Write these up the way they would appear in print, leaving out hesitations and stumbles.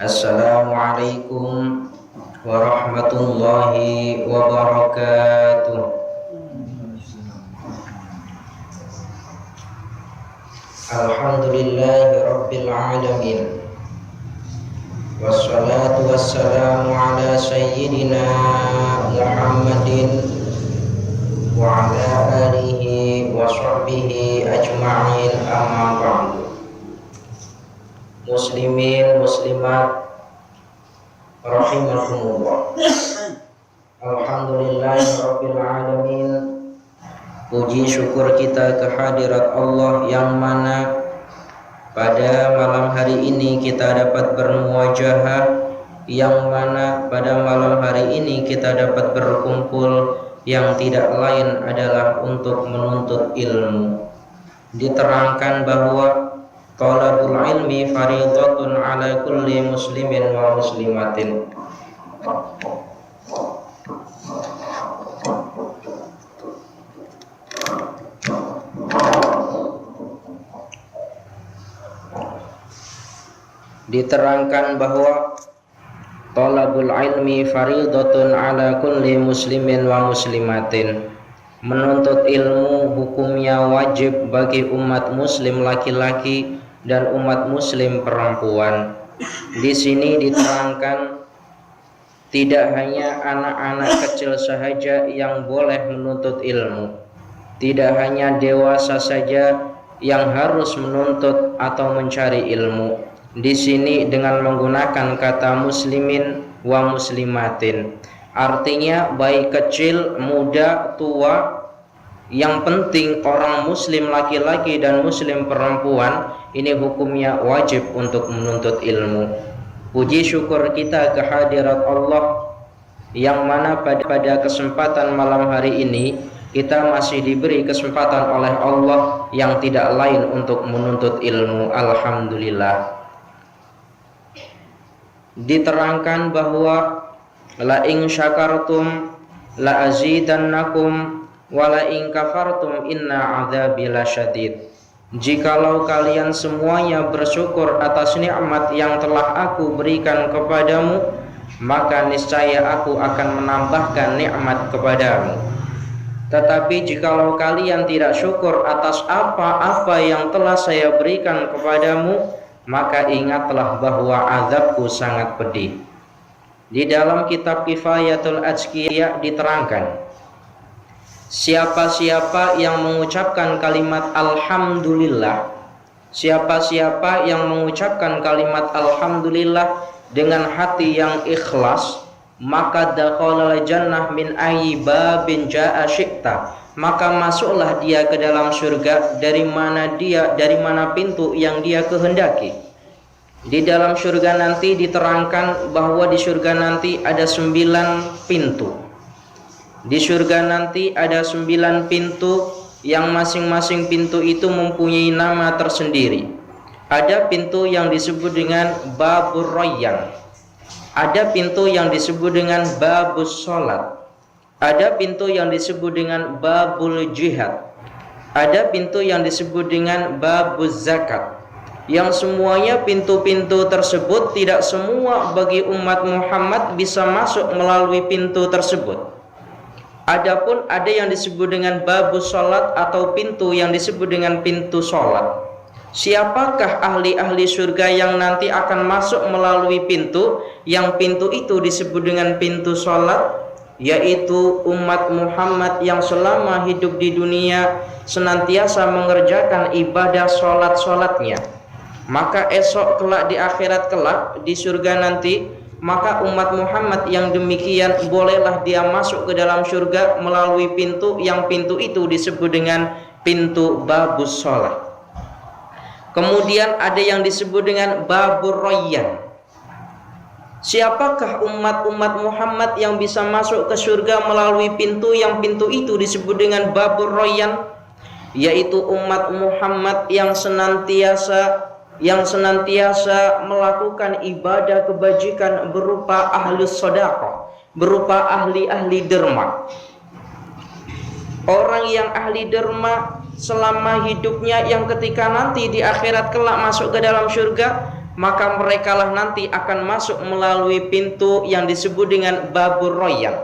Assalamualaikum warahmatullahi wabarakatuh. Alhamdulillahi rabbil alamin. Wassalatu wassalamu ala sayyidina Muhammadin wa ala alihi wa sahbihi ajma'in, amma ba'du. Muslimin muslimat rahimakumullah. Alhamdulillahi rabbil alamin. Puji syukur kita kehadirat Allah yang mana pada malam hari ini kita dapat bermuajahah, yang mana pada malam hari ini kita dapat berkumpul, yang tidak lain adalah untuk menuntut ilmu. Diterangkan bahwa talabul ilmi fardhatun ala kulli muslimin wa muslimatin. Diterangkan bahwa talabul ilmi fardhatun ala kulli muslimin wa muslimatin. Menuntut ilmu hukumnya wajib bagi umat muslim laki-laki dan umat muslim perempuan. Di sini diterangkan tidak hanya anak-anak kecil saja yang boleh menuntut ilmu, tidak hanya dewasa saja yang harus menuntut atau mencari ilmu. Di sini dengan menggunakan kata muslimin wa muslimatin, artinya baik kecil, muda, tua, yang penting orang muslim laki-laki dan muslim perempuan ini hukumnya wajib untuk menuntut ilmu. Puji syukur kita kehadirat Allah yang mana pada kesempatan malam hari ini kita masih diberi kesempatan oleh Allah yang tidak lain untuk menuntut ilmu. Alhamdulillah. Diterangkan bahwa la in syakartum la azidannakum wa la in kafartum inna adzabi lasyadid. Jikalau kalian semuanya bersyukur atas nikmat yang telah aku berikan kepadamu, maka niscaya aku akan menambahkan nikmat kepadamu. Tetapi jikalau kalian tidak syukur atas apa-apa yang telah saya berikan kepadamu, maka ingatlah bahwa azabku sangat pedih. Di dalam kitab Kifayatul Azkiya diterangkan, siapa-siapa yang mengucapkan kalimat alhamdulillah, siapa-siapa yang mengucapkan kalimat alhamdulillah dengan hati yang ikhlas, maka dakhalal jannah min ayyi babin jaa syi'ta, maka masuklah dia ke dalam surga dari mana pintu yang dia kehendaki. Di dalam surga nanti diterangkan bahwa di surga nanti ada 9 pintu. Di surga nanti ada 9 pintu yang masing-masing pintu itu mempunyai nama tersendiri. Ada pintu yang disebut dengan Babur Rayyan, ada pintu yang disebut dengan Babus Sholat, ada pintu yang disebut dengan Babul Jihad, ada pintu yang disebut dengan Babuz Zakat. Yang semuanya pintu-pintu tersebut tidak semua bagi umat Muhammad bisa masuk melalui pintu tersebut. Adapun ada yang disebut dengan babus sholat atau pintu yang disebut dengan pintu sholat. Siapakah ahli-ahli surga yang nanti akan masuk melalui pintu yang pintu itu disebut dengan pintu sholat? Yaitu umat Muhammad yang selama hidup di dunia senantiasa mengerjakan ibadah sholat-sholatnya. Maka esok kelak di akhirat kelak di surga nanti, maka umat Muhammad yang demikian bolehlah dia masuk ke dalam surga melalui pintu yang pintu itu disebut dengan pintu babus sholat. Kemudian ada yang disebut dengan babur rayyan. Siapakah umat-umat Muhammad yang bisa masuk ke surga melalui pintu yang pintu itu disebut dengan babur rayyan? Yaitu umat Muhammad yang senantiasa melakukan ibadah kebajikan berupa ahlus sedekah, berupa ahli-ahli derma. Orang yang ahli derma selama hidupnya yang ketika nanti di akhirat kelak masuk ke dalam surga, maka merekalah nanti akan masuk melalui pintu yang disebut dengan babur royan.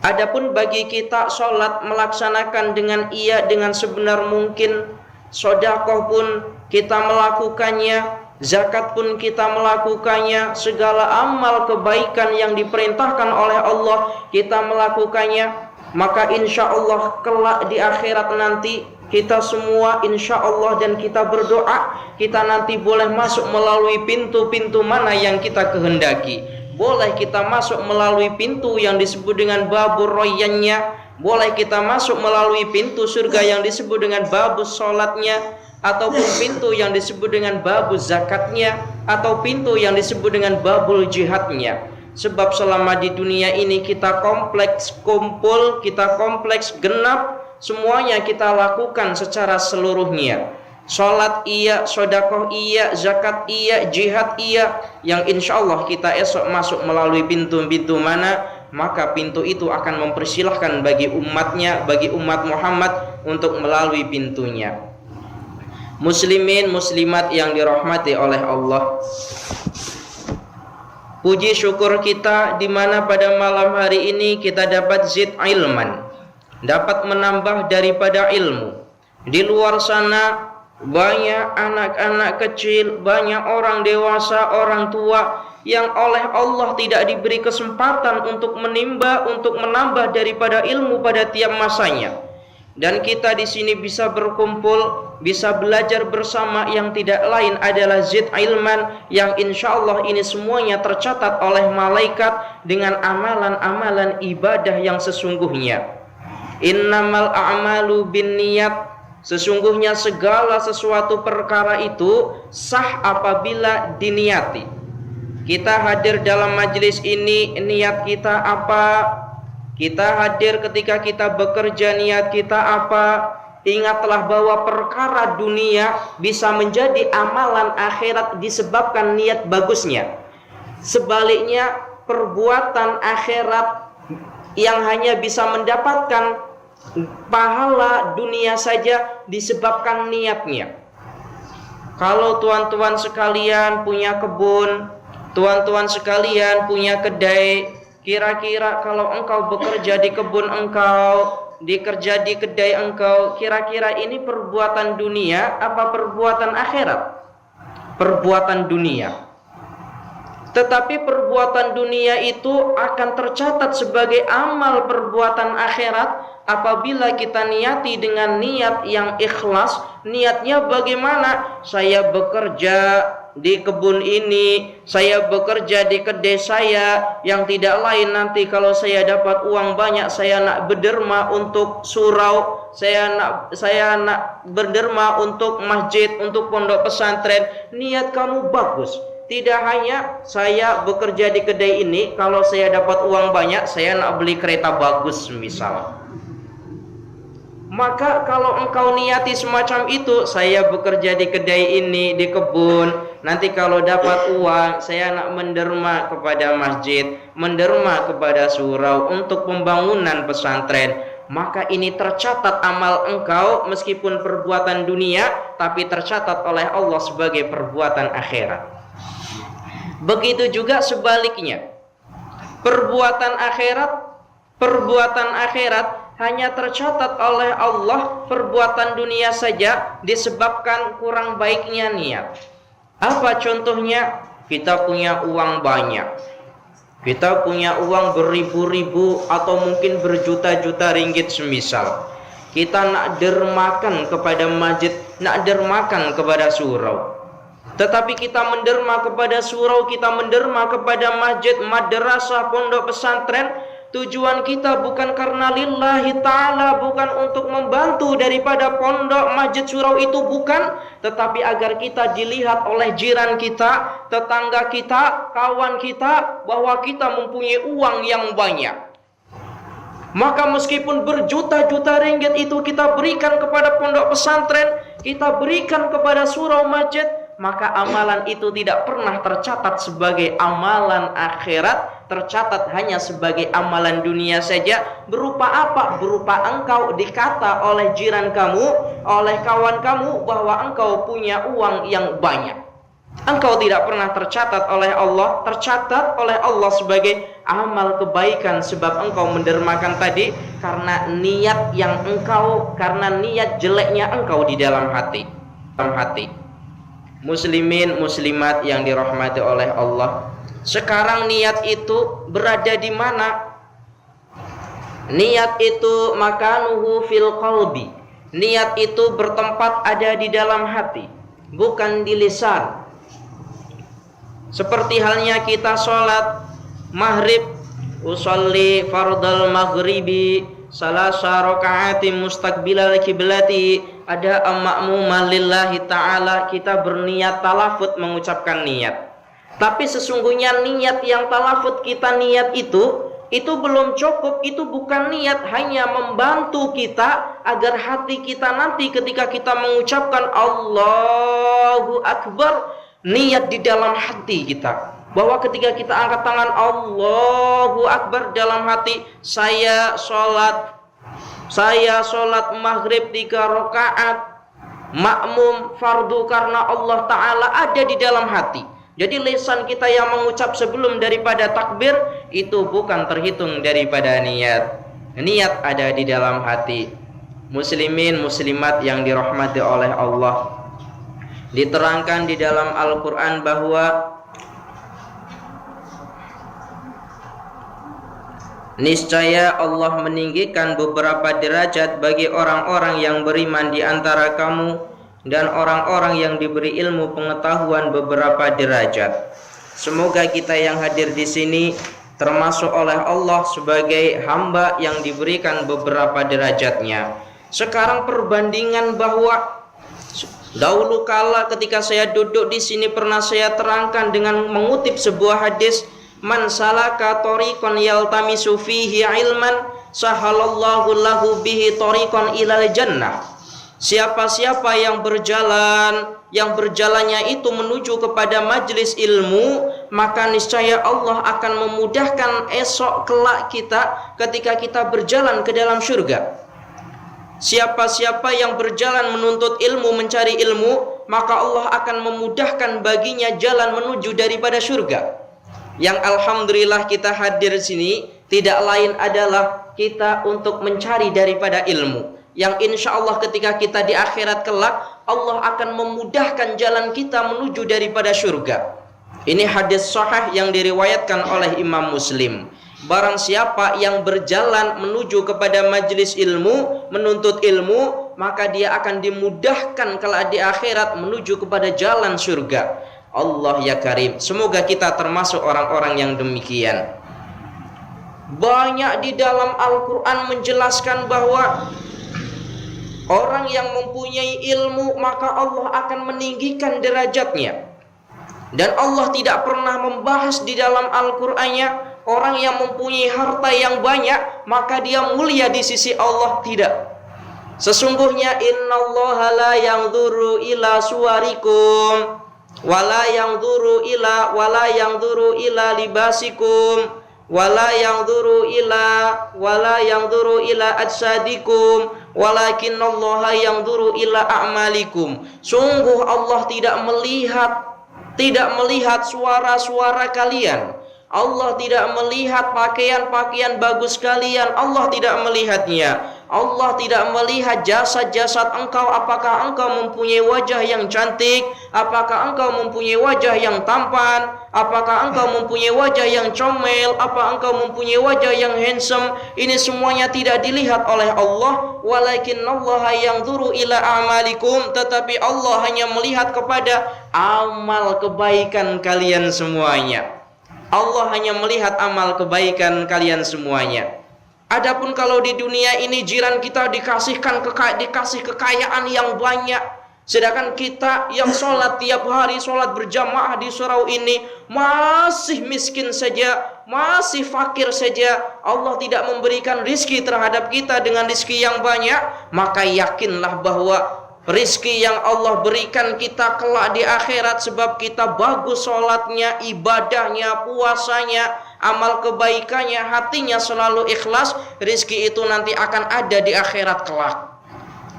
Adapun bagi kita sholat melaksanakan dengan sebenar mungkin, sedekah pun kita melakukannya, zakat pun kita melakukannya, segala amal kebaikan yang diperintahkan oleh Allah kita melakukannya, maka insya Allah kelak di akhirat nanti kita semua insya Allah dan kita berdoa, kita nanti boleh masuk melalui pintu-pintu mana yang kita kehendaki. Boleh kita masuk melalui pintu yang disebut dengan babur royannya, boleh kita masuk melalui pintu surga yang disebut dengan babus sholatnya, ataupun pintu yang disebut dengan babus zakatnya, atau pintu yang disebut dengan babul jihadnya. Sebab selama di dunia ini kita kompleks kumpul, kita kompleks genap, semuanya kita lakukan secara seluruhnya. Sholat iya, sedekah iya, zakat iya, jihad iya, yang insya Allah kita esok masuk melalui pintu-pintu mana, maka pintu itu akan mempersilahkan bagi umatnya, bagi umat Muhammad untuk melalui pintunya. Muslimin muslimat yang dirahmati oleh Allah, puji syukur kita di mana pada malam hari ini kita dapat zid ilman, dapat menambah daripada ilmu. Di luar sana banyak anak-anak kecil, banyak orang dewasa, orang tua yang oleh Allah tidak diberi kesempatan untuk menimba, untuk menambah daripada ilmu pada tiap masanya. Dan kita di sini bisa berkumpul, bisa belajar bersama, yang tidak lain adalah zid ilman, yang insya Allah ini semuanya tercatat oleh malaikat dengan amalan-amalan ibadah yang sesungguhnya. Innamal a'malu binniyat, sesungguhnya segala sesuatu perkara itu sah apabila diniati. Kita hadir dalam majelis ini, niat kita apa? Kita hadir ketika kita bekerja, niat kita apa? Ingatlah bahwa perkara dunia bisa menjadi amalan akhirat disebabkan niat bagusnya. Sebaliknya, perbuatan akhirat yang hanya bisa mendapatkan pahala dunia saja disebabkan niatnya. Kalau tuan-tuan sekalian punya kebun, tuan-tuan sekalian punya kedai, kira-kira kalau engkau bekerja di kebun engkau, dikerja di kedai engkau, kira-kira ini perbuatan dunia apa perbuatan akhirat? Perbuatan dunia. Tetapi perbuatan dunia itu akan tercatat sebagai amal perbuatan akhirat apabila kita niati dengan niat yang ikhlas. Niatnya bagaimana? Saya bekerja di kebun ini, saya bekerja di kedai saya, yang tidak lain nanti kalau saya dapat uang banyak saya nak berderma untuk surau, saya nak berderma untuk masjid, untuk pondok pesantren. Niat kamu bagus. Tidak hanya saya bekerja di kedai ini, kalau saya dapat uang banyak saya nak beli kereta bagus misal. Maka kalau engkau niati semacam itu, saya bekerja di kedai ini, di kebun, nanti kalau dapat uang saya nak menderma kepada masjid, menderma kepada surau untuk pembangunan pesantren, maka ini tercatat amal engkau meskipun perbuatan dunia, tapi tercatat oleh Allah sebagai perbuatan akhirat. Begitu juga sebaliknya, perbuatan akhirat hanya tercatat oleh Allah perbuatan dunia saja disebabkan kurang baiknya niat. Apa contohnya? Kita punya uang banyak, kita punya uang beribu-ribu atau mungkin berjuta-juta ringgit semisal. Kita nak dermakan kepada masjid, nak dermakan kepada surau. Tetapi kita menderma kepada surau, kita menderma kepada masjid, madrasah, pondok pesantren, tujuan kita bukan karena lillahi ta'ala, bukan untuk membantu daripada pondok, masjid, surau itu bukan, tetapi agar kita dilihat oleh jiran kita, tetangga kita, kawan kita, bahwa kita mempunyai uang yang banyak. Maka meskipun berjuta-juta ringgit itu kita berikan kepada pondok pesantren, kita berikan kepada surau, masjid, maka amalan itu tidak pernah tercatat sebagai amalan akhirat, tercatat hanya sebagai amalan dunia saja. Berupa apa? Berupa engkau dikata oleh jiran kamu, oleh kawan kamu, bahwa engkau punya uang yang banyak. engkau tidak pernah tercatat oleh Allah sebagai amal kebaikan, sebab engkau mendermakan tadi karena niat jeleknya engkau di dalam hati. Muslimin muslimat yang dirahmati oleh Allah, sekarang niat itu berada di mana? Niat itu makanuhu fil qalbi. Niat itu bertempat ada di dalam hati, bukan di lisan. Seperti halnya kita sholat maghrib, usolli fardal maghribi salasa raka'atin mustaqbilal kiblati, ada ma'muman lillahi ta'ala, kita berniat talafut mengucapkan niat. Tapi sesungguhnya niat yang talafut kita niat itu belum cukup, itu bukan niat, hanya membantu kita agar hati kita nanti ketika kita mengucapkan Allahu Akbar, niat di dalam hati kita, bahwa ketika kita angkat tangan Allahu Akbar, dalam hati saya sholat maghrib 3 rakaat makmum fardu karena Allah Ta'ala, ada di dalam hati. Jadi lisan kita yang mengucap sebelum daripada takbir itu bukan terhitung daripada niat. Niat ada di dalam hati. Muslimin muslimat yang dirahmati oleh Allah, diterangkan di dalam Al-Quran bahwa niscaya Allah meninggikan beberapa derajat bagi orang-orang yang beriman di antara kamu, dan orang-orang yang diberi ilmu pengetahuan beberapa derajat. Semoga kita yang hadir di sini termasuk oleh Allah sebagai hamba yang diberikan beberapa derajatnya. Sekarang perbandingan bahwa dahulu kala ketika saya duduk di sini pernah saya terangkan dengan mengutip sebuah hadis, man salaka tariqan yaltamisu fihi ilman sahalallahu lahu bihi tariqan ilal jannah. Siapa-siapa yang berjalannya itu menuju kepada majlis ilmu, maka niscaya Allah akan memudahkan esok kelak kita ketika kita berjalan ke dalam surga. Siapa-siapa yang berjalan menuntut ilmu, mencari ilmu, maka Allah akan memudahkan baginya jalan menuju daripada surga. Yang alhamdulillah kita hadir di sini tidak lain adalah kita untuk mencari daripada ilmu, yang insya Allah ketika kita di akhirat kelak, Allah akan memudahkan jalan kita menuju daripada surga. Ini hadis sahih yang diriwayatkan oleh Imam Muslim. Barang siapa yang berjalan menuju kepada majlis ilmu, menuntut ilmu, maka dia akan dimudahkan kelak di akhirat menuju kepada jalan surga. Allah ya Karim, semoga kita termasuk orang-orang yang demikian. Banyak di dalam Al-Quran menjelaskan bahwa orang yang mempunyai ilmu maka Allah akan meninggikan derajatnya. Dan Allah tidak pernah membahas di dalam Al-Qur'annya orang yang mempunyai harta yang banyak maka dia mulia di sisi Allah, tidak. Sesungguhnya innallaha la yanzuru ila suwarikum wala yanzuru ila libasikum wala yanzuru ila ajsadikum walakinallaha yanzuru ila a'malikum. Sungguh Allah tidak melihat suara-suara kalian, Allah tidak melihat pakaian-pakaian bagus kalian, Allah tidak melihatnya. Allah tidak melihat jasad-jasad engkau, apakah engkau mempunyai wajah yang cantik, apakah engkau mempunyai wajah yang tampan, apakah engkau mempunyai wajah yang comel, apa engkau mempunyai wajah yang handsome. Ini semuanya tidak dilihat oleh Allah. Walakinallaha yanzuru ila a'malikum, tetapi Allah hanya melihat kepada amal kebaikan kalian semuanya. Allah hanya melihat amal kebaikan kalian semuanya. Adapun kalau di dunia ini jiran kita dikasih kekayaan yang banyak, sedangkan kita yang sholat tiap hari, sholat berjamaah di surau ini masih miskin saja, masih fakir saja, Allah tidak memberikan rizki terhadap kita dengan rizki yang banyak, maka yakinlah bahwa rizki yang Allah berikan kita kelak di akhirat sebab kita bagus sholatnya, ibadahnya, puasanya, amal kebaikannya, hatinya selalu ikhlas, rizki itu nanti akan ada di akhirat kelak.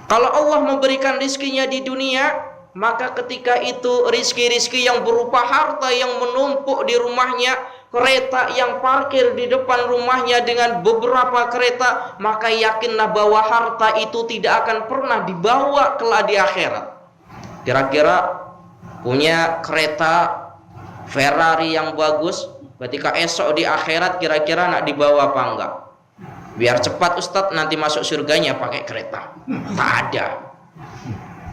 Kalau Allah memberikan rizkinya di dunia, maka ketika itu rizki-rizki yang berupa harta yang menumpuk di rumahnya, kereta yang parkir di depan rumahnya dengan beberapa kereta, maka yakinlah bahwa harta itu tidak akan pernah dibawa kelak di akhirat. Kira-kira punya kereta Ferrari yang bagus, ketika esok di akhirat kira-kira nak dibawa apa enggak? Biar cepat Ustadz nanti masuk surganya pakai kereta. Tak ada.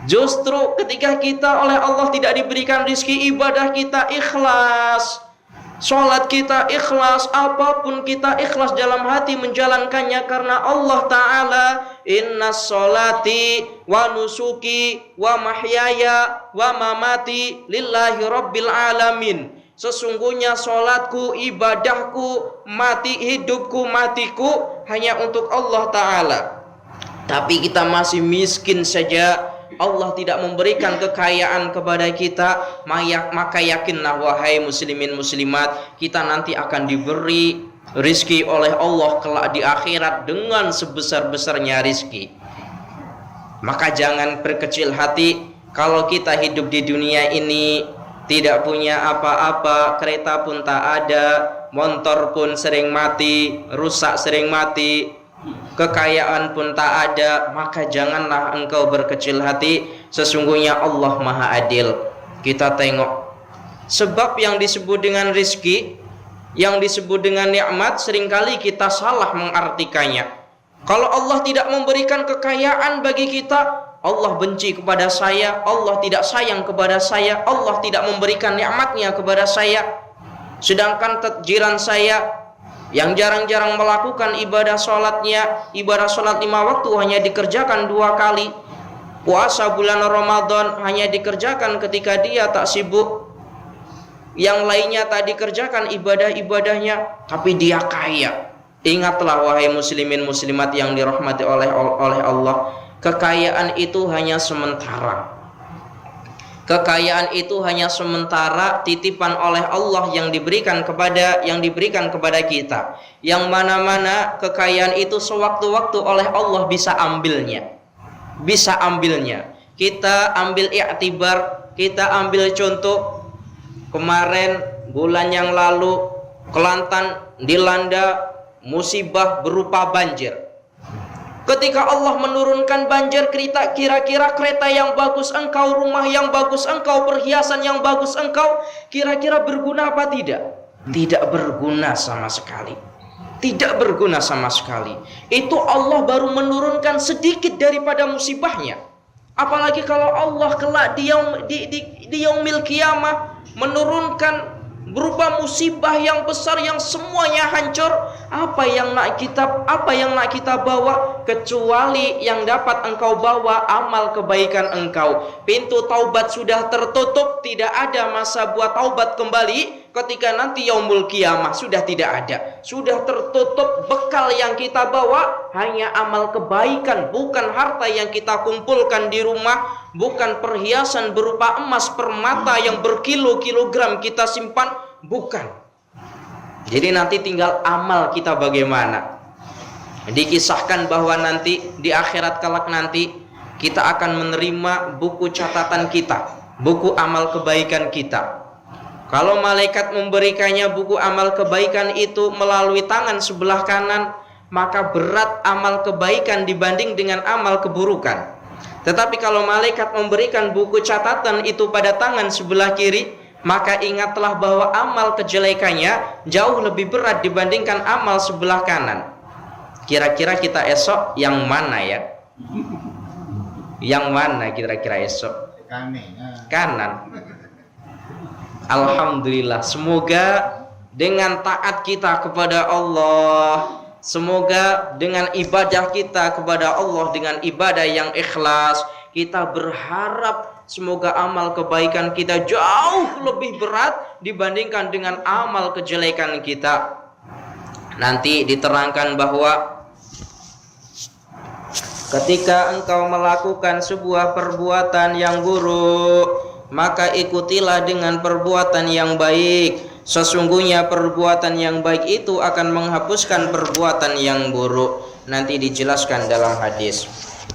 Justru ketika kita oleh Allah tidak diberikan rizki, ibadah kita ikhlas, sholat kita ikhlas, apapun kita ikhlas dalam hati menjalankannya karena Allah Ta'ala. Inna sholati wa nusuki wa mahyaya wa mamati lillahi rabbil alamin. Sesungguhnya sholatku, ibadahku, hidupku, matiku hanya untuk Allah Ta'ala. Tapi kita masih miskin saja. Allah tidak memberikan kekayaan kepada kita, maka yakinlah wahai muslimin muslimat, kita nanti akan diberi rizki oleh Allah kelak di akhirat dengan sebesar-besarnya rizki. Maka jangan berkecil hati kalau kita hidup di dunia ini tidak punya apa-apa, kereta pun tak ada, motor pun sering mati, rusak sering mati, kekayaan pun tak ada, maka janganlah engkau berkecil hati. Sesungguhnya Allah Maha Adil. Kita tengok sebab yang disebut dengan rizki, yang disebut dengan nikmat, seringkali kita salah mengartikannya. Kalau Allah tidak memberikan kekayaan bagi kita, Allah benci kepada saya, Allah tidak sayang kepada saya, Allah tidak memberikan nikmatnya kepada saya. Sedangkan jiran saya yang jarang-jarang melakukan ibadah sholatnya, ibadah sholat 5 waktu hanya dikerjakan 2 kali, puasa bulan Ramadan hanya dikerjakan ketika dia tak sibuk, yang lainnya tak dikerjakan ibadah-ibadahnya, tapi dia kaya. Ingatlah wahai muslimin muslimat yang dirahmati oleh Allah, kekayaan itu hanya sementara. Kekayaan itu hanya sementara, titipan oleh Allah yang diberikan kepada kita. Yang mana-mana kekayaan itu sewaktu-waktu oleh Allah bisa ambilnya. Kita ambil i'tibar, kita ambil contoh. Kemarin bulan yang lalu Kelantan dilanda musibah berupa banjir. Ketika Allah menurunkan banjir, kira-kira kereta yang bagus engkau, rumah yang bagus engkau, perhiasan yang bagus engkau, kira-kira berguna apa tidak? Tidak berguna sama sekali. Tidak berguna sama sekali. Itu Allah baru menurunkan sedikit daripada musibahnya. Apalagi kalau Allah kelak di yaumil qiyamah menurunkan berupa musibah yang besar yang semuanya hancur, apa yang nak kita bawa kecuali yang dapat engkau bawa amal kebaikan engkau. Pintu taubat sudah tertutup, tidak ada masa buat taubat kembali. Ketika nanti yaumul qiyamah sudah tidak ada, sudah tertutup. Bekal yang kita bawa hanya amal kebaikan, bukan harta yang kita kumpulkan di rumah, bukan perhiasan berupa emas permata yang berkilo-kilogram kita simpan, bukan. Jadi nanti tinggal amal kita bagaimana. Dikisahkan bahwa nanti di akhirat kelak nanti kita akan menerima buku catatan kita, buku amal kebaikan kita. Kalau malaikat memberikannya buku amal kebaikan itu melalui tangan sebelah kanan, maka berat amal kebaikan dibanding dengan amal keburukan. Tetapi kalau malaikat memberikan buku catatan itu pada tangan sebelah kiri, maka ingatlah bahwa amal kejelekannya jauh lebih berat dibandingkan amal sebelah kanan. Kira-kira kita esok yang mana ya? Yang mana kira-kira esok? Kanan. Alhamdulillah, semoga dengan taat kita kepada Allah, semoga dengan ibadah kita kepada Allah, dengan ibadah yang ikhlas, kita berharap semoga amal kebaikan kita jauh lebih berat dibandingkan dengan amal kejelekan kita. Nanti diterangkan bahwa ketika engkau melakukan sebuah perbuatan yang buruk, maka ikutilah dengan perbuatan yang baik. Sesungguhnya perbuatan yang baik itu akan menghapuskan perbuatan yang buruk. Nanti dijelaskan dalam hadis.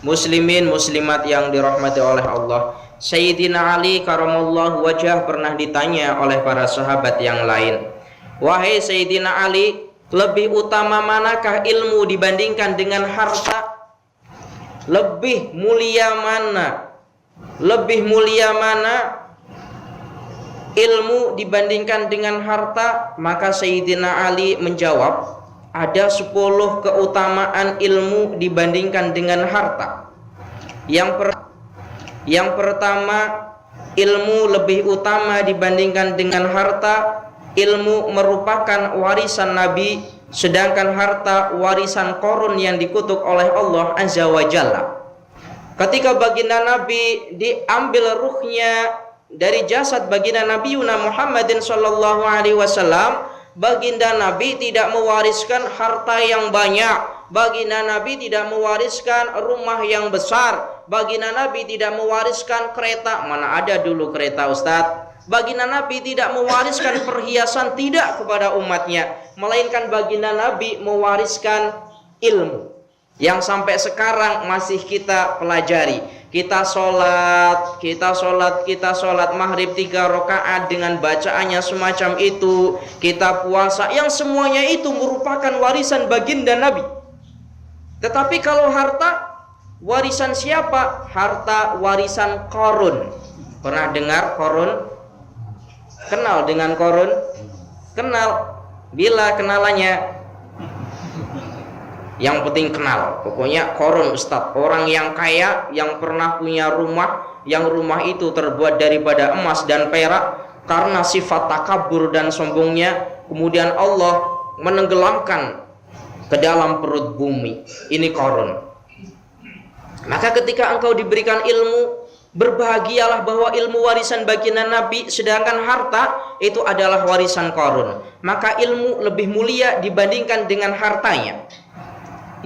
Muslimin muslimat yang dirahmati oleh Allah, Sayyidina Ali karamallahu wajah pernah ditanya oleh para sahabat yang lain, "Wahai Sayyidina Ali, lebih utama manakah ilmu dibandingkan dengan harta? Lebih mulia mana? Lebih mulia mana ilmu dibandingkan dengan harta?" Maka Sayyidina Ali menjawab, ada 10 keutamaan ilmu dibandingkan dengan harta. Yang pertama, ilmu lebih utama dibandingkan dengan harta. Ilmu merupakan warisan Nabi, sedangkan harta warisan korun yang dikutuk oleh Allah Azza wa Jalla. Ketika baginda Nabi diambil ruhnya dari jasad baginda Nabi Muhammadin sallallahu alaihi wasallam, baginda Nabi tidak mewariskan harta yang banyak. Baginda Nabi tidak mewariskan rumah yang besar. Baginda Nabi tidak mewariskan kereta. Mana ada dulu kereta, Ustadz? Baginda Nabi tidak mewariskan perhiasan, tidak, kepada umatnya, melainkan baginda Nabi mewariskan ilmu yang sampai sekarang masih kita pelajari. Kita sholat maghrib 3 rakaat dengan bacaannya semacam itu. Kita puasa, yang semuanya itu merupakan warisan baginda Nabi. Tetapi kalau harta, warisan siapa? Harta warisan Qarun. Pernah dengar Qarun? Kenal dengan Qarun? Kenal. Bila kenalannya? Yang penting kenal. Pokoknya Qarun, Ustadz, orang yang kaya, yang pernah punya rumah, yang rumah itu terbuat daripada emas dan perak. Karena sifat takabur dan sombongnya, kemudian Allah menenggelamkan ke dalam perut bumi. Ini Qarun. Maka ketika engkau diberikan ilmu, berbahagialah bahwa ilmu warisan baginda Nabi, sedangkan harta itu adalah warisan Qarun. Maka ilmu lebih mulia dibandingkan dengan hartanya.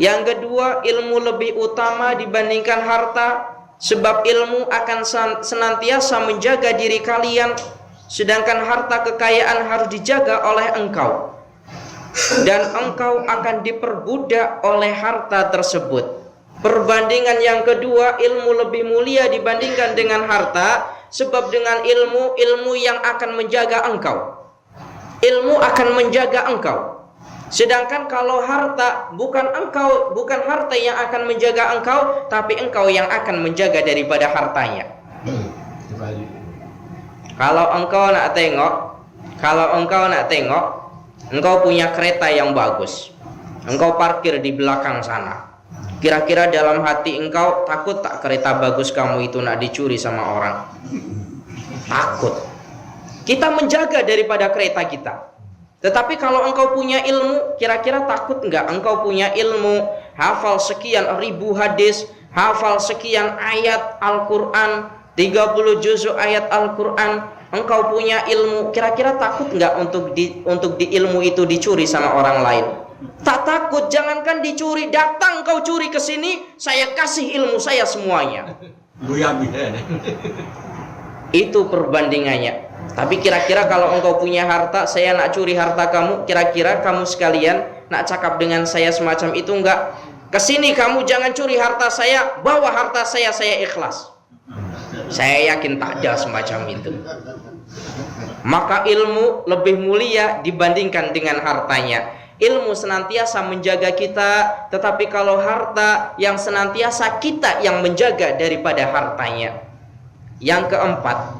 Yang kedua, ilmu lebih utama dibandingkan harta, sebab ilmu akan senantiasa menjaga diri kalian, sedangkan harta kekayaan harus dijaga oleh engkau, dan engkau akan diperbudak oleh harta tersebut. Perbandingan yang kedua, ilmu lebih mulia dibandingkan dengan harta, sebab dengan ilmu yang akan menjaga engkau. Ilmu akan menjaga engkau. Sedangkan kalau harta, bukan harta yang akan menjaga engkau, tapi engkau yang akan menjaga daripada hartanya. Kalau engkau nak tengok, engkau punya kereta yang bagus, engkau parkir di belakang sana. Kira-kira dalam hati engkau takut tak kereta bagus kamu itu nak dicuri sama orang? Takut. Kita menjaga daripada kereta kita. Tetapi kalau engkau punya ilmu, kira-kira takut enggak? Engkau punya ilmu, hafal sekian ribu hadis, hafal sekian ayat Al-Quran, 30 juzuk ayat Al-Quran. Engkau punya ilmu, kira-kira takut enggak untuk di ilmu itu dicuri sama orang lain? Tak takut. Jangankan dicuri, datang kau curi ke sini, saya kasih ilmu saya semuanya. Itu perbandingannya. Tapi kira-kira kalau engkau punya harta, saya nak curi harta kamu, kira-kira kamu sekalian nak cakap dengan saya semacam itu enggak? Kesini kamu jangan curi harta saya, bawa harta saya ikhlas. Saya yakin tak ada semacam itu. Maka ilmu lebih mulia dibandingkan dengan hartanya. Ilmu senantiasa menjaga kita, tetapi kalau harta, yang senantiasa kita yang menjaga daripada hartanya. Yang keempat,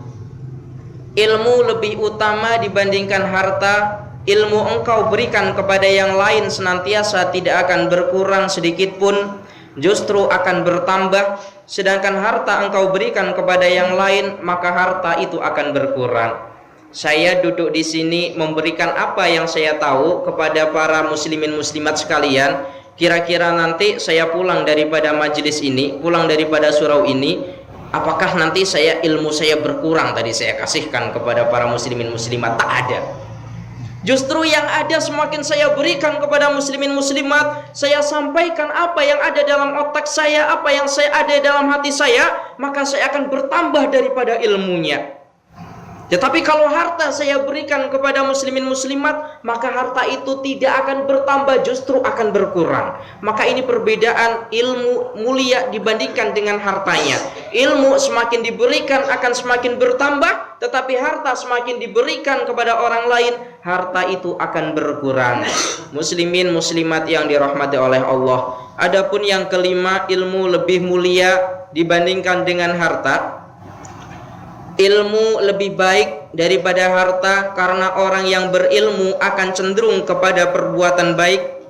ilmu lebih utama dibandingkan harta. Ilmu engkau berikan kepada yang lain senantiasa tidak akan berkurang sedikit pun, justru akan bertambah. Sedangkan harta engkau berikan kepada yang lain, maka harta itu akan berkurang. Saya duduk di sini memberikan apa yang saya tahu kepada para muslimin muslimat sekalian. Kira-kira nanti saya pulang daripada majelis ini, pulang daripada surau ini, apakah nanti ilmu saya berkurang tadi saya kasihkan kepada para muslimin muslimat? Tak ada. Justru yang ada semakin saya berikan kepada muslimin muslimat, saya sampaikan apa yang ada dalam otak saya, apa yang ada dalam hati saya, maka saya akan bertambah daripada ilmunya. Tetapi kalau harta saya berikan kepada muslimin muslimat, maka harta itu tidak akan bertambah, justru akan berkurang. Maka ini perbedaan ilmu mulia dibandingkan dengan hartanya. Ilmu semakin diberikan akan semakin bertambah, tetapi harta semakin diberikan kepada orang lain, harta itu akan berkurang. Muslimin muslimat yang dirahmati oleh Allah. Adapun yang kelima, ilmu lebih mulia dibandingkan dengan harta. Ilmu lebih baik daripada harta karena orang yang berilmu akan cenderung kepada perbuatan baik,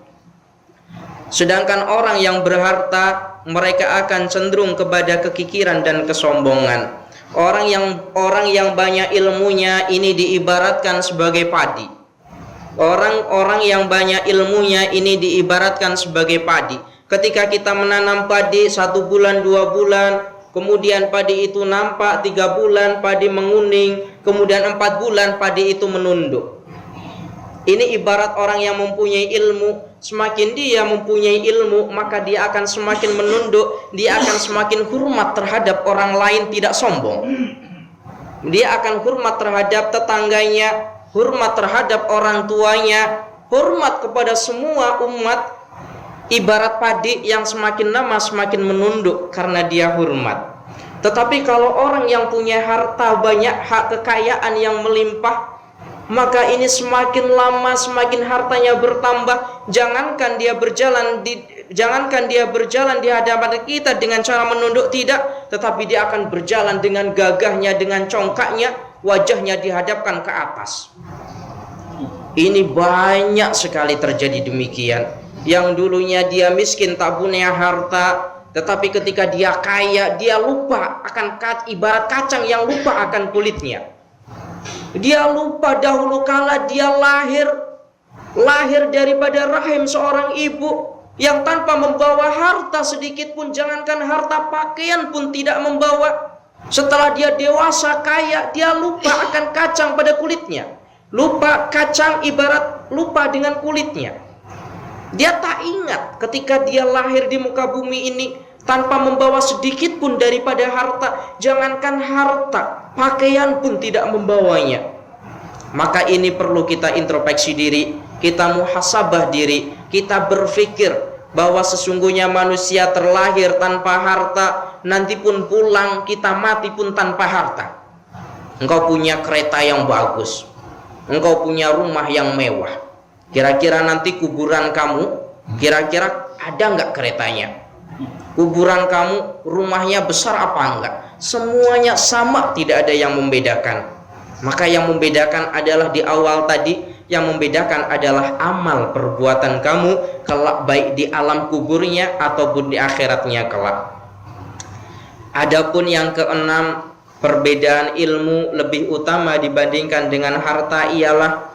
sedangkan orang yang berharta mereka akan cenderung kepada kekikiran dan kesombongan. Orang yang banyak ilmunya ini diibaratkan sebagai padi. Orang yang banyak ilmunya ini diibaratkan sebagai padi. Ketika kita menanam padi 1 bulan 2 bulan, kemudian padi itu nampak, 3 bulan padi menguning, kemudian 4 bulan padi itu menunduk. Ini ibarat orang yang mempunyai ilmu. Semakin dia mempunyai ilmu, maka dia akan semakin menunduk, dia akan semakin hormat terhadap orang lain, tidak sombong. Dia akan hormat terhadap tetangganya, hormat terhadap orang tuanya, hormat kepada semua umat. Ibarat padi yang semakin lama semakin menunduk karena dia hormat. Tetapi kalau orang yang punya harta banyak, hak kekayaan yang melimpah, maka ini semakin lama semakin hartanya bertambah. Jangankan dia berjalan di hadapan kita dengan cara menunduk, tidak, tetapi dia akan berjalan dengan gagahnya, dengan congkaknya, wajahnya dihadapkan ke atas. Ini banyak sekali terjadi demikian. Yang dulunya dia miskin tak punya harta, tetapi ketika dia kaya, dia lupa akan ibarat kacang yang lupa akan kulitnya. Dia lupa dahulu kala dia lahir daripada rahim seorang ibu yang tanpa membawa harta sedikit pun, jangankan harta, pakaian pun tidak membawa. Setelah dia dewasa kaya, dia lupa akan kacang pada kulitnya. Lupa kacang ibarat lupa dengan kulitnya. Dia tak ingat ketika dia lahir di muka bumi ini tanpa membawa sedikit pun daripada harta. Jangankan harta, pakaian pun tidak membawanya. Maka ini perlu kita introspeksi diri, kita muhasabah diri, kita berpikir bahwa sesungguhnya manusia terlahir tanpa harta, nanti pun pulang kita mati pun tanpa harta. Engkau punya kereta yang bagus, engkau punya rumah yang mewah, kira-kira nanti kuburan kamu, kira-kira ada nggak keretanya? Kuburan kamu rumahnya besar apa enggak? Semuanya sama, tidak ada yang membedakan. Maka yang membedakan adalah di awal tadi, yang membedakan adalah amal perbuatan kamu kelak, baik di alam kuburnya ataupun di akhiratnya kelak. Adapun yang keenam, perbedaan ilmu lebih utama dibandingkan dengan harta ialah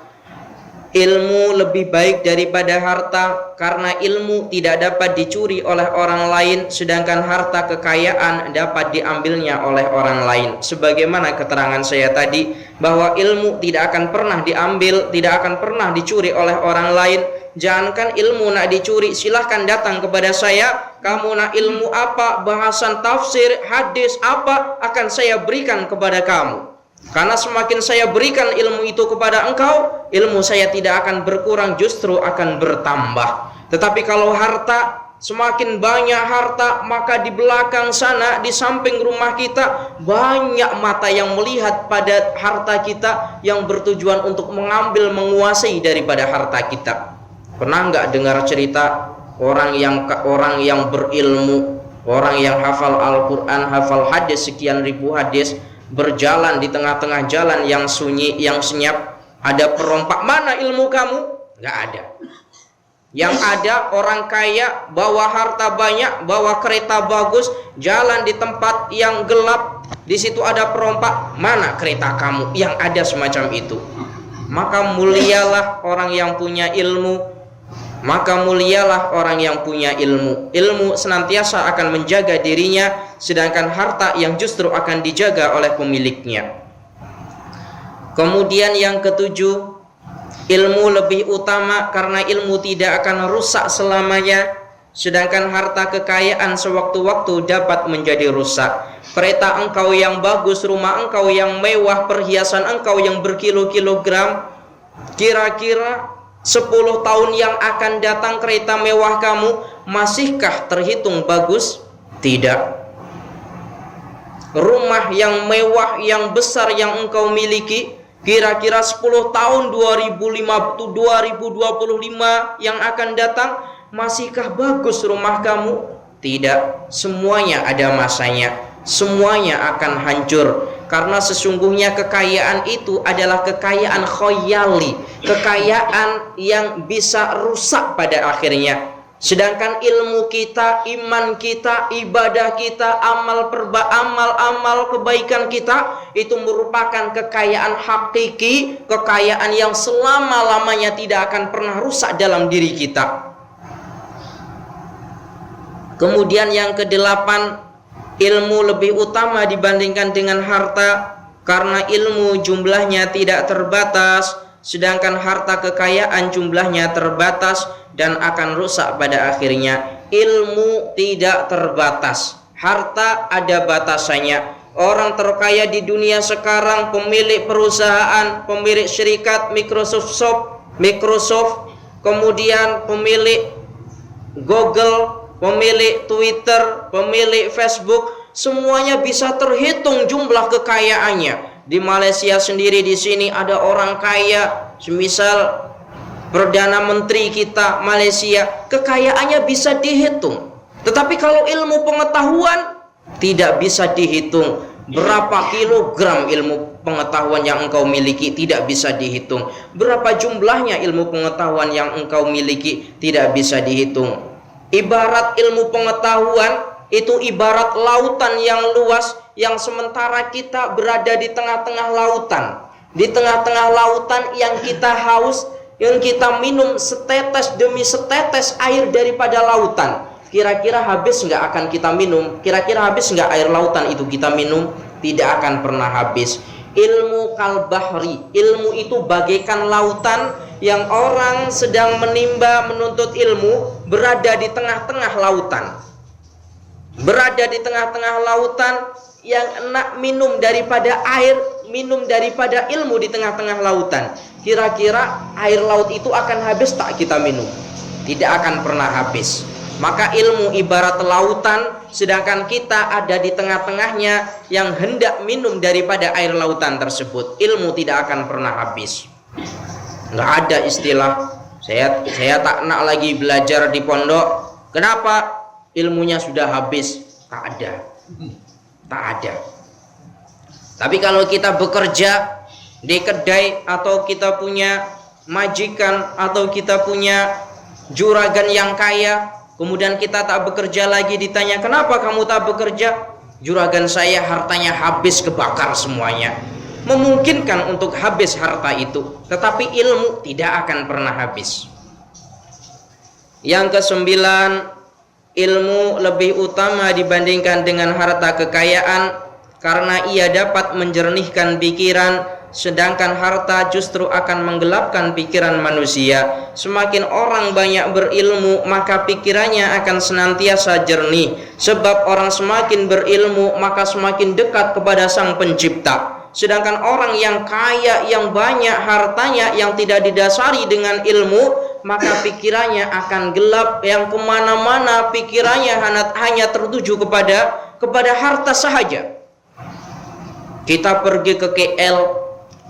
ilmu lebih baik daripada harta karena ilmu tidak dapat dicuri oleh orang lain, sedangkan harta kekayaan dapat diambilnya oleh orang lain. Sebagaimana keterangan saya tadi bahwa ilmu tidak akan pernah diambil, tidak akan pernah dicuri oleh orang lain. Jangankan ilmu nak dicuri, silahkan datang kepada saya. Kamu nak ilmu apa, bahasan tafsir, hadis apa, akan saya berikan kepada kamu. Karena semakin saya berikan ilmu itu kepada engkau, ilmu saya tidak akan berkurang, justru akan bertambah. Tetapi kalau harta, semakin banyak harta, maka di belakang sana, di samping rumah kita, banyak mata yang melihat pada harta kita, yang bertujuan untuk mengambil, menguasai daripada harta kita. Pernah nggak dengar cerita orang yang berilmu, orang yang hafal Al-Quran, hafal hadis, sekian ribu hadis, berjalan di tengah-tengah jalan yang sunyi, yang senyap, ada perompak, mana ilmu kamu? Nggak ada. Yang ada orang kaya, bawa harta banyak, bawa kereta bagus, jalan di tempat yang gelap, di situ ada perompak, mana kereta kamu? Yang ada semacam itu. Maka mulialah orang yang punya ilmu, maka mulialah orang yang punya ilmu. Ilmu senantiasa akan menjaga dirinya, sedangkan harta yang justru akan dijaga oleh pemiliknya. Kemudian yang ketujuh, ilmu lebih utama karena ilmu tidak akan rusak selamanya, sedangkan harta kekayaan sewaktu-waktu dapat menjadi rusak. kereta engkau yang bagus, rumah engkau yang mewah, perhiasan engkau yang berkilo-kilogram, kira-kira 10 tahun yang akan datang kereta mewah kamu masihkah terhitung bagus? Tidak. Rumah yang mewah, yang besar yang engkau miliki, kira-kira 10 tahun 2025 yang akan datang, masihkah bagus rumah kamu? Tidak. Semuanya ada masanya. Semuanya akan hancur. Karena sesungguhnya kekayaan itu adalah kekayaan khoyali, kekayaan yang bisa rusak pada akhirnya. Sedangkan ilmu kita, iman kita, ibadah kita, amal kebaikan kita itu merupakan kekayaan hakiki, kekayaan yang selama-lamanya tidak akan pernah rusak dalam diri kita. Kemudian yang kedelapan, ilmu lebih utama dibandingkan dengan harta karena ilmu jumlahnya tidak terbatas, sedangkan harta kekayaan jumlahnya terbatas dan akan rusak pada akhirnya. Ilmu tidak terbatas, harta ada batasannya. Orang terkaya di dunia sekarang, pemilik perusahaan, pemilik syarikat Microsoft, kemudian pemilik Google, pemilik Twitter, pemilik Facebook, semuanya bisa terhitung jumlah kekayaannya. Di Malaysia sendiri, di sini ada orang kaya, semisal Perdana Menteri kita Malaysia, kekayaannya bisa dihitung. Tetapi kalau ilmu pengetahuan tidak bisa dihitung. Berapa kilogram ilmu pengetahuan yang engkau miliki tidak bisa dihitung. Berapa jumlahnya ilmu pengetahuan yang engkau miliki tidak bisa dihitung. Ibarat ilmu pengetahuan itu ibarat lautan yang luas, yang sementara kita berada di tengah-tengah lautan. Di tengah-tengah lautan yang kita haus, yang kita minum setetes demi setetes air daripada lautan. Kira-kira habis nggak akan kita minum? Kira-kira habis nggak air lautan itu kita minum? Tidak akan pernah habis. Ilmu kalbahri, ilmu itu bagaikan lautan yang orang sedang menimba menuntut ilmu, berada di tengah-tengah lautan. Berada di tengah-tengah lautan yang nak minum daripada air, minum daripada ilmu di tengah-tengah lautan. Kira-kira air laut itu akan habis tak kita minum? Tidak akan pernah habis. Maka ilmu ibarat lautan, sedangkan kita ada di tengah-tengahnya yang hendak minum daripada air lautan tersebut. Ilmu tidak akan pernah habis. Nggak ada istilah saya tak nak lagi belajar di pondok. Kenapa? Ilmunya sudah habis. Tak ada. Tak ada. Tapi kalau kita bekerja di kedai, atau kita punya majikan, atau kita punya juragan yang kaya, kemudian kita tak bekerja lagi, ditanya kenapa kamu tak bekerja? Juragan saya hartanya habis, kebakar semuanya. Memungkinkan untuk habis harta itu, tetapi ilmu tidak akan pernah habis. Yang kesembilan, ilmu lebih utama dibandingkan dengan harta kekayaan karena ia dapat menjernihkan pikiran, sedangkan harta justru akan menggelapkan pikiran manusia. Semakin orang banyak berilmu, maka pikirannya akan senantiasa jernih. Sebab orang semakin berilmu, maka semakin dekat kepada Sang Pencipta. Sedangkan orang yang kaya, yang banyak hartanya, yang tidak didasari dengan ilmu, maka pikirannya akan gelap. Yang kemana-mana pikirannya hanya tertuju kepada harta sahaja. Kita pergi ke KL,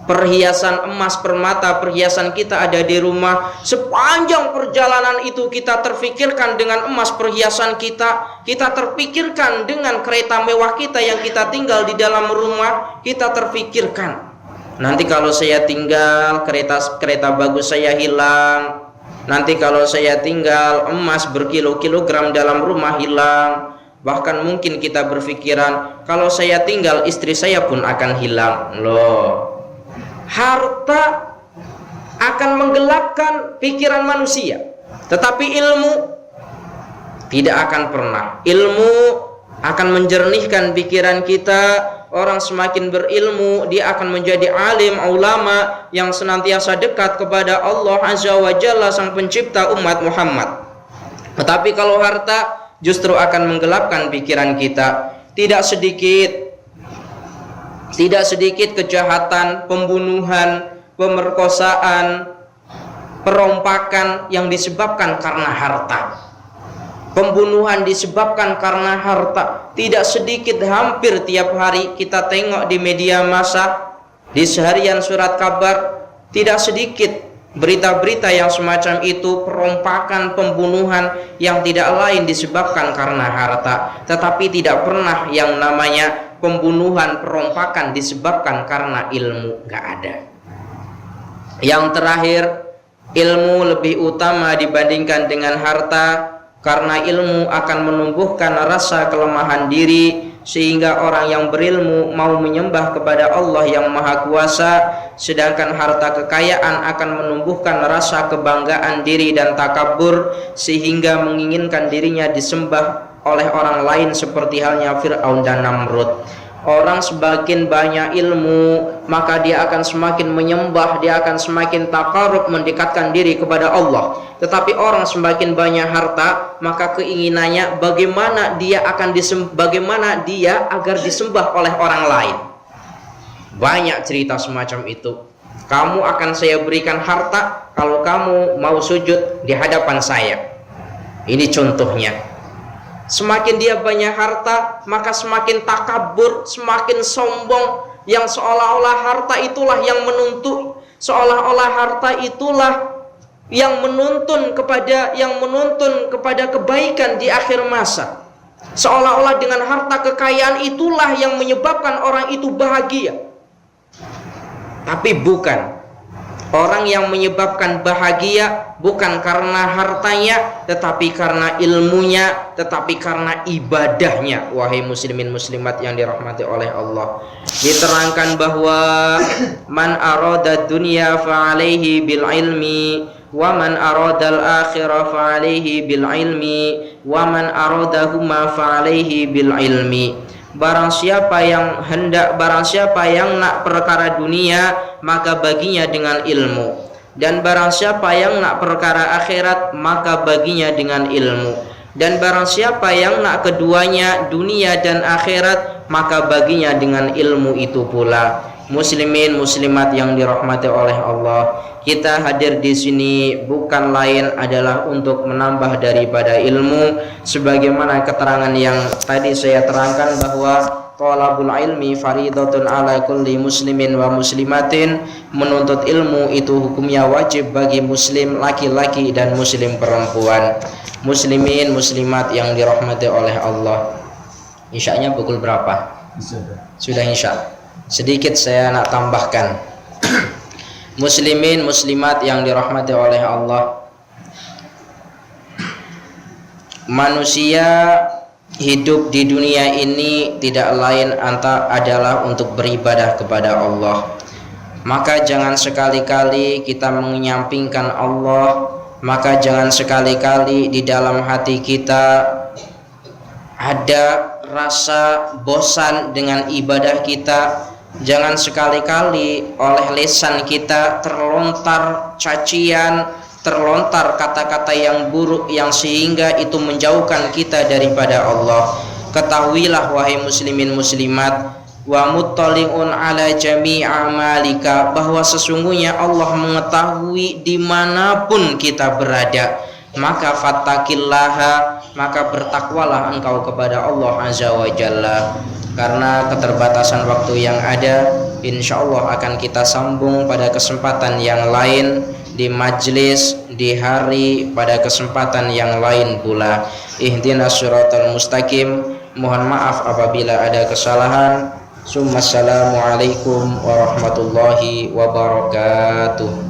perhiasan emas, permata, perhiasan kita ada di rumah. Sepanjang perjalanan itu kita terfikirkan dengan emas perhiasan kita. Kita terfikirkan dengan kereta mewah kita yang kita tinggal di dalam rumah. Kita terfikirkan, nanti kalau saya tinggal, kereta bagus saya hilang. Nanti kalau saya tinggal, emas berkilo-kilogram dalam rumah hilang. Bahkan mungkin kita berpikiran, kalau saya tinggal, istri saya pun akan hilang. Loh, harta akan menggelapkan pikiran manusia, tetapi ilmu tidak akan pernah. Ilmu akan menjernihkan pikiran kita. Orang semakin berilmu, dia akan menjadi alim, ulama yang senantiasa dekat kepada Allah Azza wa Jalla, Sang Pencipta umat Muhammad. Tetapi kalau harta justru akan menggelapkan pikiran kita. Tidak sedikit kejahatan, pembunuhan, pemerkosaan, perompakan yang disebabkan karena harta. Pembunuhan disebabkan karena harta. Tidak sedikit, hampir tiap hari kita tengok di media massa, di seharian surat kabar, tidak sedikit berita-berita yang semacam itu, perompakan, pembunuhan yang tidak lain disebabkan karena harta. Tetapi tidak pernah yang namanya pembunuhan, perompakan disebabkan karena ilmu, nggak ada. Yang terakhir, ilmu lebih utama dibandingkan dengan harta, karena ilmu akan menumbuhkan rasa kelemahan diri, sehingga orang yang berilmu mau menyembah kepada Allah yang Maha Kuasa, sedangkan harta kekayaan akan menumbuhkan rasa kebanggaan diri dan takabur, sehingga menginginkan dirinya disembah oleh orang lain seperti halnya Fir'aun dan Namrud. Orang semakin banyak ilmu, maka dia akan semakin menyembah, dia akan semakin takarub, mendekatkan diri kepada Allah. Tetapi orang semakin banyak harta, maka keinginannya bagaimana dia agar disembah oleh orang lain. Banyak cerita semacam itu. Kamu akan saya berikan harta kalau kamu mau sujud di hadapan saya. Ini contohnya. Semakin dia banyak harta, maka semakin takabur, semakin sombong, yang seolah-olah harta itulah yang menuntut, seolah-olah harta itulah yang menuntun kepada kebaikan di akhir masa. Seolah-olah dengan harta kekayaan itulah yang menyebabkan orang itu bahagia. Tapi bukan. Orang yang menyebabkan bahagia bukan karena hartanya, tetapi karena ilmunya, tetapi karena ibadahnya. Wahai muslimin muslimat yang dirahmati oleh Allah, diterangkan bahwa man arada dunya fa alaihi bil ilmi, wa man arada al akhirah fa alaihi bil ilmi, wa man aradahuma fa alaihi bil ilmi. Barang siapa yang nak perkara dunia, maka baginya dengan ilmu. Dan barang siapa yang nak perkara akhirat, maka baginya dengan ilmu. Dan barang siapa yang nak keduanya, dunia dan akhirat, maka baginya dengan ilmu itu pula. Muslimin muslimat yang dirahmati oleh Allah, kita hadir di sini bukan lain adalah untuk menambah daripada ilmu, sebagaimana keterangan yang tadi saya terangkan bahwa thalabul ilmi faridatun ala kulli muslimin wa muslimatin. Menuntut ilmu itu hukumnya wajib bagi muslim laki-laki dan muslim perempuan. Muslimin muslimat yang dirahmati oleh Allah, isya'nya pukul berapa? Sudah isya'. Sedikit saya nak tambahkan. Muslimin muslimat yang dirahmati oleh Allah, manusia hidup di dunia ini tidak lain adalah untuk beribadah kepada Allah. Maka jangan sekali-kali kita menyampingkan Allah. Maka jangan sekali-kali di dalam hati kita ada rasa bosan dengan ibadah kita. Jangan sekali-kali oleh lisan kita terlontar cacian, terlontar kata-kata yang buruk yang sehingga itu menjauhkan kita daripada Allah. Ketahuilah wahai muslimin muslimat, wa muttali'un ala jami' amalika, bahwa sesungguhnya Allah mengetahui dimanapun kita berada. Maka fattaqillaha, maka bertakwalah engkau kepada Allah azza wa jalla. Karena keterbatasan waktu yang ada, insya Allah akan kita sambung pada kesempatan yang lain, di majlis, di hari, pada kesempatan yang lain pula. Ihdinas siratal mustaqim. Mohon maaf apabila ada kesalahan. Assalamualaikum warahmatullahi wabarakatuh.